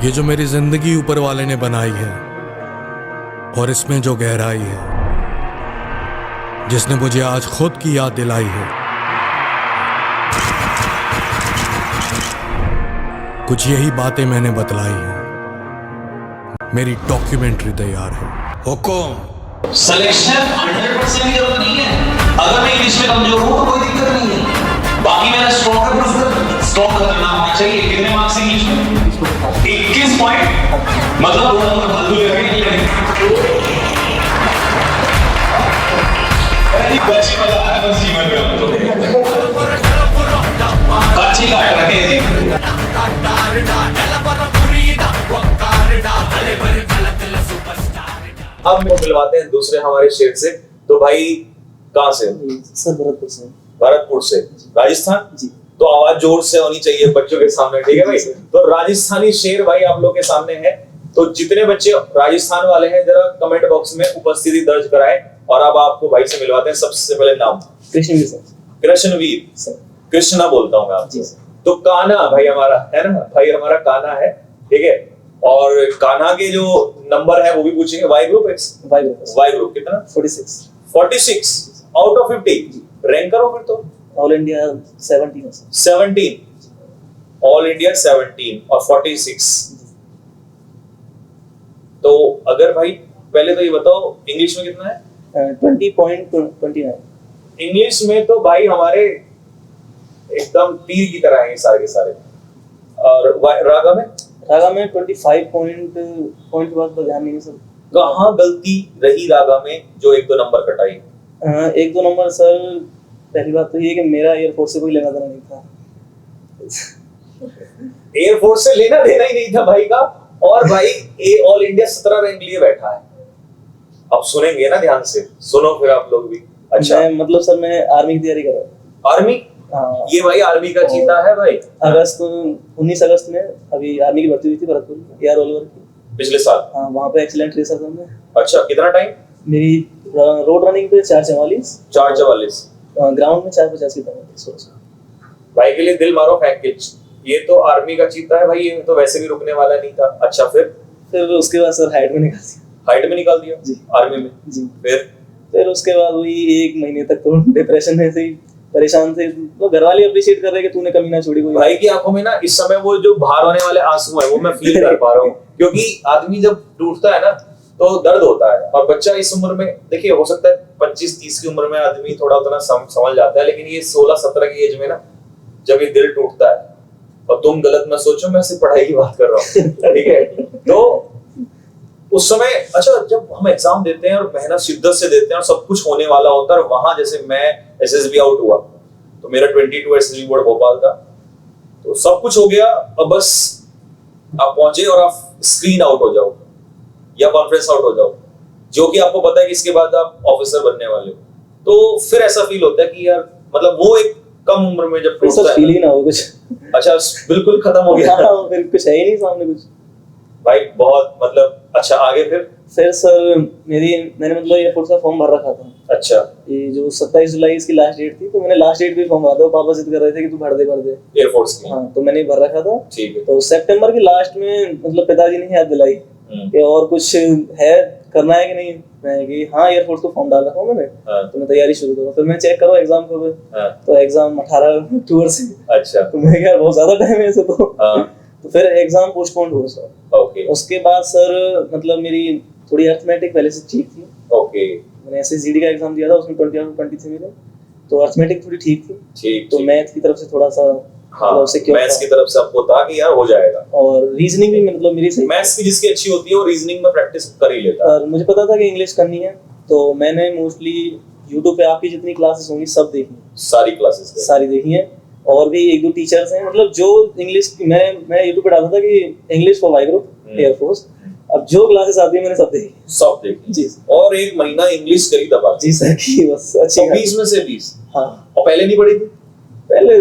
ये जो मेरी जिंदगी ऊपर वाले ने बनाई है और इसमें जो गहराई है, जिसने मुझे आज खुद की याद दिलाई है, कुछ यही बातें मैंने बतलाई हैं। मेरी डॉक्यूमेंट्री तैयार है। हुकुम। सिलेक्शन 100% की जरूरत नहीं है। अगर मैं इंग्लिश में कमजोर हूं तो कोई दिक्कत नहीं है। बाकी मेरा स्ट्रॉन्ग करना होना चाहिए। कितने मार्क्स इंग्लिश में? 21 पॉइंट। मतलब 2 नंबर फालतू ले रहे हैं। बच्ची मजा आया बस जीवन में। बच्ची काट रखे हैं। अब मिलवाते हैं दूसरे हमारे शेर से। तो भाई कहाँ से? सर भरतपुर से। भरतपुर से, राजस्थान जी। तो आवाज जोर से होनी चाहिए बच्चों के सामने, ठीक है भाई? तो राजस्थानी शेर भाई आप लोग के सामने है। तो जितने बच्चे राजस्थान वाले हैं जरा कमेंट बॉक्स में उपस्थिति दर्ज कराएं। और अब आपको भाई से मिलवाते हैं। सबसे पहले नाम कृष्णवीर सर। कृष्णवीर सर। कृष्णा बोलता हूँ मैं आपको। जी सर। तो कान्हा भाई हमारा है ना, भाई हमारा कान्हा है, ठीक है? और कान्हा के जो नंबर है वो भी पूछेंगे। वाई ग्रुप वाई ग्रुप कितना? 46 आउट ऑफ 50। रैंक करो फिर तो। All India 17 sir. 17 all India 17 और 46। तो अगर भाई पहले तो ये बताओ इंग्लिश में कितना है? 20.29। इंग्लिश में तो भाई हमारे एकदम तीर की तरह हैं ये सारे के सारे। और रागा में 25 पॉइंट के बाद तो ध्यान नहीं सर। कहाँ गलती रही रागा में जो 1-2 नंबर कटाई? 1-2 नंबर सर। पहली बात तो ये कि मेरा एयरफोर्स से कोई लेना देना नहीं था। एयरफोर्स से लेना देना ही नहीं था भाई का। और भाई ए ऑल इंडिया 17 रैंक लिए बैठा है। अब सुनेंगे ना ध्यान से, सुनो फिर आप लोग भी। अच्छा मैं मतलब सर मैं आर्मी की तैयारी कर रहा हूँ। आर्मी? हाँ। ये भाई आर्मी का चीता है भाई। 19 अगस्त में अभी आर्मी की भर्ती हुई थी भरतपुर में, एयर रोलर की। पिछले साल? हाँ, वहाँ पे एक्सीलेंट रेसर था मैं। अच्छा कितना टाइम? मेरी रोड रनिंग पे 4:44। 4:44। ग्राउंड में 4:50 की था। भाई के लिए दिल मारो फैंक किच। ये तो आर्मी का चीता है भाई, ये तो वैसे भी रुकने वाला नहीं था। अच्छा फिर उसके बाद सर हाइट में निकाल दिया। हाइट में निकाल दिया? जी। आर्मी में? जी। फिर उसके बाद वही 1 महीने तक तो डिप्रेशन में से ही परेशान थे। तो घर वाले अप्रिशिएट कर रहे कि तूने कमी ना छोड़ी कोई। भाई की आंखों में ना इस समय वो जो बाहर होने वाले आंसू हैं वो मैं फील कर पा रहा हूँ। क्योंकि आदमी जब टूटता है ना तो दर्द होता है। और बच्चा इस उम्र में, देखिए हो सकता है 25-30 की उम्र में आदमी थोड़ा उतना समझ जाता है, लेकिन ये 16-17 की एज में ना जब ये दिल टूटता है, और तुम गलत मत सोचो मैं सिर्फ पढ़ाई की बात कर रहा हूँ, ठीक है? तो उस समय अच्छा जब हम एग्जाम देते हैं और मेहनत शिद्दत से देते हैं और सब कुछ होने वाला होता है, और वहां जैसे मैं एसएसबी आउट हुआ तो मेरा 22 एसएसबी बोर्ड भोपाल था, तो सब कुछ हो गया। अब बस आप पहुंचे और आप स्क्रीन आउट हो जाओ या कॉन्फ्रेंस आउट हो जाओ, जो कि आपको पता है कि इसके बाद आप ऑफिसर बनने वाले हो। तो फिर ऐसा फील होता है कि यार मतलब वो एक कम उम्र में जब टूटता है फील ही ना हो कुछ। अच्छा बिल्कुल खत्म हो गया। हाँ, फिर कुछ है ही नहीं सामने कुछ भाई बहुत मतलब। अच्छा आगे फिर सर मैंने मतलब एयरफोर्स का फॉर्म भर रखा था। अच्छा ये जो 27 जुलाई इसकी लास्ट डेट थी, तो मैंने लास्ट डेट पे फॉर्म भरा था। पापा जिद कर रहे थे कि तू भर दे एयरफोर्स की। हाँ, तो मैंने भर रखा था। ठीक है। तो सितंबर की लास्ट में मतलब पिताजी ने याद दिलाई कि और कुछ है करना है कि नहीं। मैं कि हाँ एयरफोर्स को फॉर्म डाल रखा हूँ मैंने। तो मैं तैयारी शुरू करूँ। फिर मैं चेक करूँ एग्जाम कब है। तो एग्जाम 18 अक्टूबर से। अच्छा। तो मैं क्या बहुत ज्यादा टाइम है ऐसे तो फिर एग्जाम पोस्टपोन हुआ सर। ओके। उसके बाद सर मतलब मेरी थोड़ी अर्थमेटिक पहले से ठीक थी। ओके। मैंने एसएसजीडी का एग्जाम दिया था, उसमें 20 और 20 थे मेरे, तो अर्थमेटिक थोड़ी ठीक थी। ठीक। तो मैथ की तरफ से थोड़ा सा हाँ, मैथ्स की तरफ से आपको था कि यार हो जाएगा। और रीजनिंग भी मतलब मेरी सही। मैथ्स की जिसकी अच्छी होती है वो रीजनिंग में प्रैक्टिस कर ही लेता है। और मुझे पता था कि इंग्लिश करनी है, तो मैंने मोस्टली YouTube पे आपकी जितनी क्लासेस होंगी सब देखी, सारी क्लासेस सारी देखी हैं। और भी 1-2 टीचर्स हैं मतलब जो इंग्लिश मैं YouTube पे डालता था कि English for Y group air force. अब जो क्लासेस आती है मैंने सब देखी जी। और 1 महीना इंग्लिश करी दबा जी सर की बस अच्छी 20 में से 20। हाँ। और पहले नहीं पढ़ी थी? पहले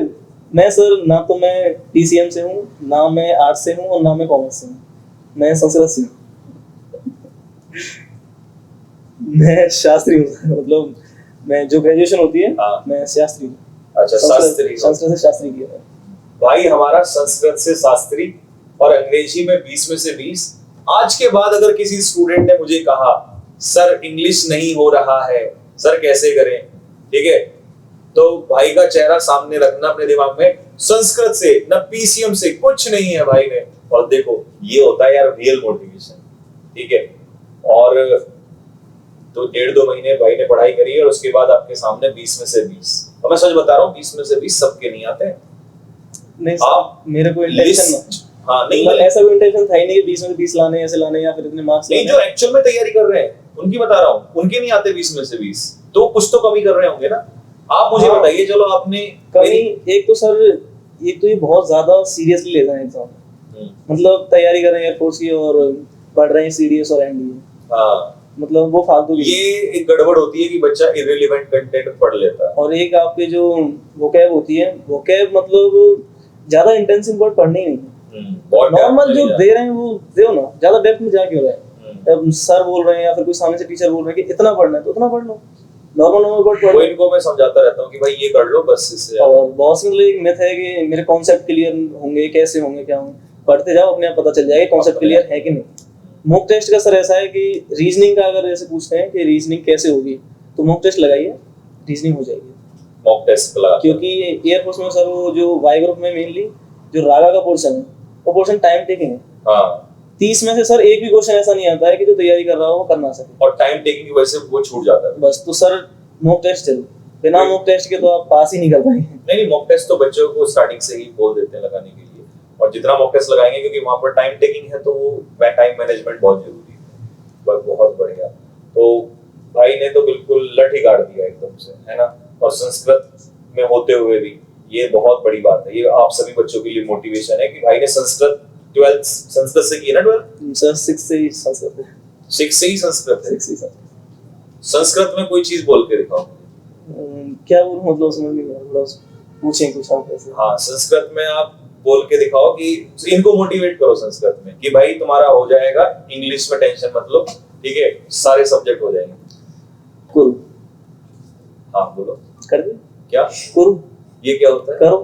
मैं सर ना तो मैं पीसीएम से हूँ, ना मैं आर्ट्स से हूँ और ना मैं कॉमर्स से हूँ। मैं संस्कृत से हूँ। मैं शास्त्री हूँ मतलब मैं जो ग्रेजुएशन होती है मैं शास्त्री हूँ। अच्छा संस्कृत से शास्त्री किया है भाई हमारा। संस्कृत से शास्त्री और अंग्रेजी में 20 में से 20। आज के बाद अगर किसी स्टूडेंट ने मुझे कहा सर इंग्लिश नहीं हो रहा है, सर कैसे करें, ठीक है, तो भाई का चेहरा सामने रखना अपने दिमाग में, संस्कृत से ना पीसीएम से कुछ नहीं है भाई ने, और देखो ये होता है यार रियल मोटिवेशन, ठीक है। और तो 1.5-2 महीने भाई ने पढ़ाई करी है और उसके बाद आपके सामने 20 में से 20। और मैं सच बता रहा हूँ 20 में से 20 सबके नहीं आते हैं। नहीं आप मेरे को इंटेंशन हाँ नहीं मतलब ऐसा कोई इंटेंशन था ही नहीं कि 20 में से 20 लाने ऐसे लाने या फिर इतने मार्क्स नहीं, जो एक्चुअल में तैयारी कर रहे हैं उनकी बता रहा हूँ, उनके नहीं आते 20 में से 20, तो कुछ तो कमी कर रहे होंगे ना। आप मुझे हाँ, बताइए, चलो आपने कमी एक तो सर, एक तो ये बहुत ज्यादा सीरियसली ले रहे हैं एग्जाम, मतलब तैयारी कर रहे हैं एयरफोर्स की और पढ़ रहे हैं सीडीएस और एनडीए। हाँ मतलब वो फालतू की ये एक गड़बड़ होती है कि बच्चा इररिलेवेंट कंटेंट पढ़ लेता है। और एक आपके जो वोकैब होती है, वोकैब मतलब ज्यादा इंटेंसिव वर्ड पढ़ने ही नहीं, नॉर्मल जो दे रहे हैं वो दो ना, ज्यादा डेप्थ में जा क्यों रहे हैं। अब सर बोल रहे हैं या फिर कोई सामने से टीचर बोल रहे हैं कि इतना पढ़ना है तो उतना पढ़ लो, नॉर्मल वर्ड पढ़ो। इनको मैं समझाता रहता हूँ कि भाई ये कर लो बस, इससे और बहुत मतलब एक मिथ है कि मेरे कॉन्सेप्ट क्लियर होंगे, कैसे होंगे, क्या होंगे, पढ़ते जाओ अपने आप पता चल जाएगा कॉन्सेप्ट क्लियर है कि नहीं। मॉक टेस्ट का सर ऐसा है कि रीजनिंग का अगर जैसे पूछते हैं कि रीजनिंग कैसे होगी, तो मॉक टेस्ट लगाइए, रीजनिंग हो जाएगी। मॉक टेस्ट लगा, क्योंकि एयरफोर्स में सर वो जो वाई ग्रुप में मेनली जो रागा का पोर्शन है, वो पोर्शन टाइम टेकिंग है। हाँ 30 में से सर एक भी क्वेश्चन ऐसा नहीं आता है कि जो तैयारी कर रहा हो वो करना सके, और टाइम टेकिंग की वजह से वो छूट जाता है बस। तो सर मॉक टेस्ट चलो, बिना मॉक टेस्ट के तो आप पास ही नहीं कर पाएंगे। नहीं, मॉक टेस्ट तो बच्चों को स्टार्टिंग से ही बोल देते हैं लगाने के लिए, और जितना मॉक टेस्ट लगाएंगे क्योंकि वहां पर टाइम टेकिंग है तो वो टाइम मैनेजमेंट बहुत जरूरी है। बस बहुत बढ़िया, तो भाई ने तो बिल्कुल लठ ही गाड़ दिया एकदम से, है ना। और संस्कृत में होते हुए भी ये बहुत बड़ी बात है, ये आप सभी बच्चों के लिए मोटिवेशन है कि भाई ने संस्कृत 12th संस्कृत से की है ना। 12th सर 6 से ही संस्कृत है, 6 से ही संस्कृत है। 6 से ही संस्कृत में कोई चीज बोल के दिखाओ। क्या बोलूं, मतलब समझ नहीं आ रहा, थोड़ा पूछें कुछ आप ऐसे। हाँ संस्कृत में आप बोल के दिखाओ कि इनको मोटिवेट करो संस्कृत में कि भाई तुम्हारा हो जाएगा, इंग्लिश में टेंशन मत लो, ठीक है, सारे सब्जेक्ट हो जाएंगे। कुरु, हाँ बोलो कर दे क्या कुरु, ये क्या होता है? करो।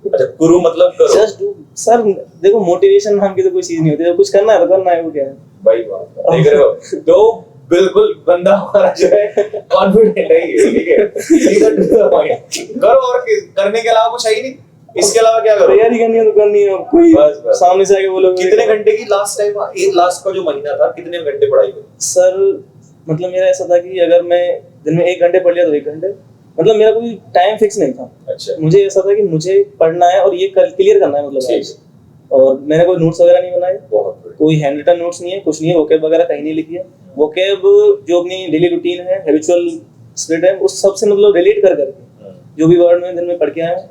अच्छा कुरु मतलब करो। जस्ट डू सर, देखो मोटिवेशन नाम की तो कोई चीज नहीं होती, जब कुछ करना है तो करना है, वो क्या है भाई बात देख रहे हो, तो बिल्कुल बंदा हमारा जो है कॉन्फिडेंट है ये, ठीक है, सीधा टू द पॉइंट करो, और करने के अलावा कुछ है ही नहीं, इसके अलावा क्या करो? तैयारी करनी है तो करनी है, कोई बस। सामने से आके बोलोगे। कितने घंटे की लास्ट टाइम, एक लास्ट का जो महीना था कितने घंटे पढ़ाई करी? सर मतलब मेरा ऐसा था कि अगर मैं दिन में 1 घंटे पढ़ लिया तो 1 घंटे, मतलब मेरा कोई टाइम फिक्स नहीं था। अच्छा मुझे ऐसा था कि मुझे पढ़ना है और ये क्लियर करना है, मतलब आज। और मैंने कोई नोट्स वगैरह नहीं बनाए, बहुत बढ़िया। कोई हैंड रिटन नोट्स नहीं है, कुछ नहीं है, वोकैब वगैरह कहीं नहीं लिखी है। वोकैब जो अपनी डेली रूटीन है, हैबिचुअल स्पिरिट है, उस सब से मतलब रिलेट कर करके जो भी वर्ड में दिन में पढ़ के आया हूं,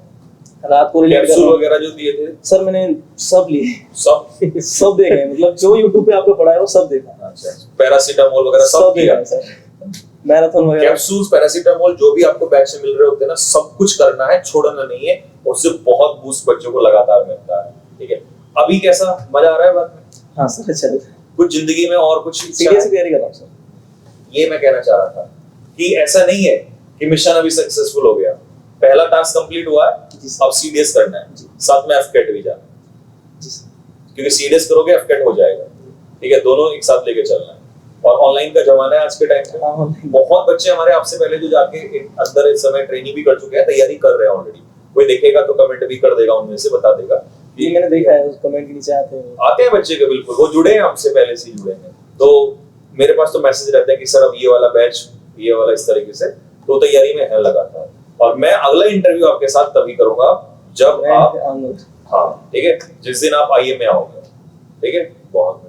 रात को रिलेट कर कैप्सूल वगैरह जो दिए थे सर मैंने सब लिए, सब सब देखे, मतलब जो YouTube पे आपको पढ़ा है वो सब देखा। अच्छा पैरासीटामोल वगैरह सब देखा किया है सर, मैराथन वगैरह। कैप्सूल्स पैरासीटामोल जो भी आपको बैच में मिल रहे होते हैं ना, सब कुछ करना है, छोड़ना नहीं है, उससे बहुत बूस्ट बच्चों को लगातार मिलता है, ठीक है। अभी कैसा मजा आ रहा है बात में? हाँ सर अच्छा लगा, कुछ जिंदगी में और कुछ सीरियसली तैयारी कर रहा हूं सर। ये मैं कहना चाह रहा था कि ऐसा नहीं है कि मिशन अभी सक्सेसफुल हो गया, पहला टास्क कंप्लीट हुआ है, जी सर। अब सीडीएस करना है, साथ में एफकेट भी जाना है, जी सर। क्योंकि सीडीएस करोगे एफकेट हो जाएगा, ठीक है, दोनों एक साथ लेके चलना है। और ऑनलाइन का जमाना है आज के टाइम पे, हाँ, online। बहुत बच्चे हमारे आपसे पहले जो जाके अंदर इस समय ट्रेनिंग भी कर चुके हैं, तैयारी कर रहे हैं ऑलरेडी। कोई देखेगा तो कमेंट भी कर देगा, उनमें से बता देगा। ये मैंने देखा है, उस कमेंट के नीचे आते हैं बच्चे के, बिल्कुल वो जुड़े हैं हमसे पहले से जुड़े हैं, तो मेरे पास तो मैसेज रहता है कि सर अब ये वाला बैच, ये वाला इस तरीके से, तो तैयारी में है लगातार। और मैं अगला इंटरव्यू आपके साथ तभी करूंगा जब आप, हाँ ठीक है, जिस दिन आप आईएम में आओगे, ठीक है, बहुत